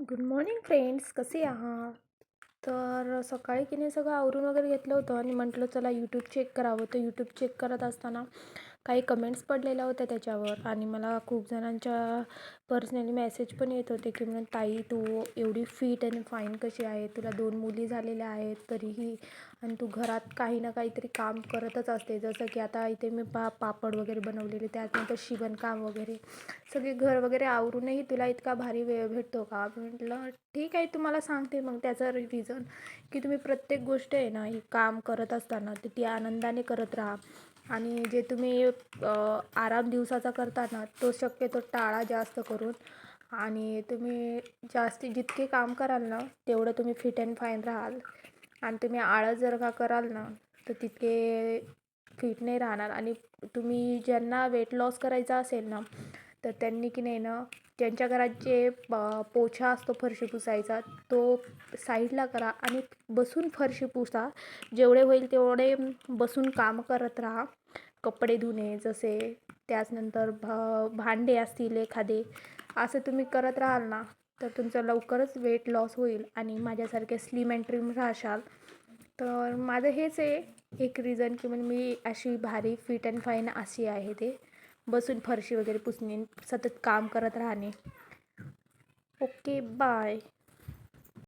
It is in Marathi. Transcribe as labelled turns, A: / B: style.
A: गुड मॉर्निंग फ्रेंड्स, कसे आहात? तर सकाळी की नाही सगळं आवरून वगैरे घेतलं होतं आणि म्हटलं चला यूट्यूब चेक करावं. तर यूट्यूब चेक करत असताना काही कमेंट्स पडलेल्या होत्या त्याच्यावर आणि मला खूप जणांच्या पर्सनली मेसेज पण येत होते की म्हणून ताई तू एवढी फिट आणि फाईन कशी आहे, तुला 2 मुली झालेल्या आहेत तरीही आणि तू घरात काही ना काहीतरी काम करतच असते. जसं की आता इथे मी पापड वगैरे बनवलेले, त्यानंतर शिवणकाम वगैरे सगळे घर वगैरे आवरूनही तुला इतका भारी वेळ भेटतो का? म्हटलं ठीक आहे, तुम्हाला सांगते मग त्याचं रिझन की तुम्ही प्रत्येक गोष्ट आहे ना ही काम करत असताना तर ती आनंदाने करत राहा आणि जे तुम्ही आराम दिवसाचा करता ना तो शक्यतो टाळा जास्त करून. आणि तुम्ही जितके काम कराल ना तेवढं तुम्ही फिट अँड फाईन राहाल आणि तुम्ही आळस जर का कराल ना तर तितके फिट नाही राहणार. आणि तुम्ही ज्यांना वेट लॉस करायचा असेल ना तर त्यांनी की नाही ना ज्यांच्या घरात जे पोछा असतो फरशी पुसायचा तो साईडला करा आणि बसून फरशी पुसा. जेवढे होईल तेवढे बसून काम करत राहा. कपडे धुणे जसे, त्याचनंतर भांडे असतील एखादे, असं तुम्ही करत राहाल ना तर तुमचं लवकरच वेट लॉस होईल आणि माझ्यासारखे स्लिम अँड ट्रिम राहशाल. तर माझं हेच आहे एक रिझन की म्हणजे मी अशी भारी फिट अँड फाईन अशी आहे ते बसून फरशी वगैरे पुसणे, सतत काम करत राहणे. Okay, bye.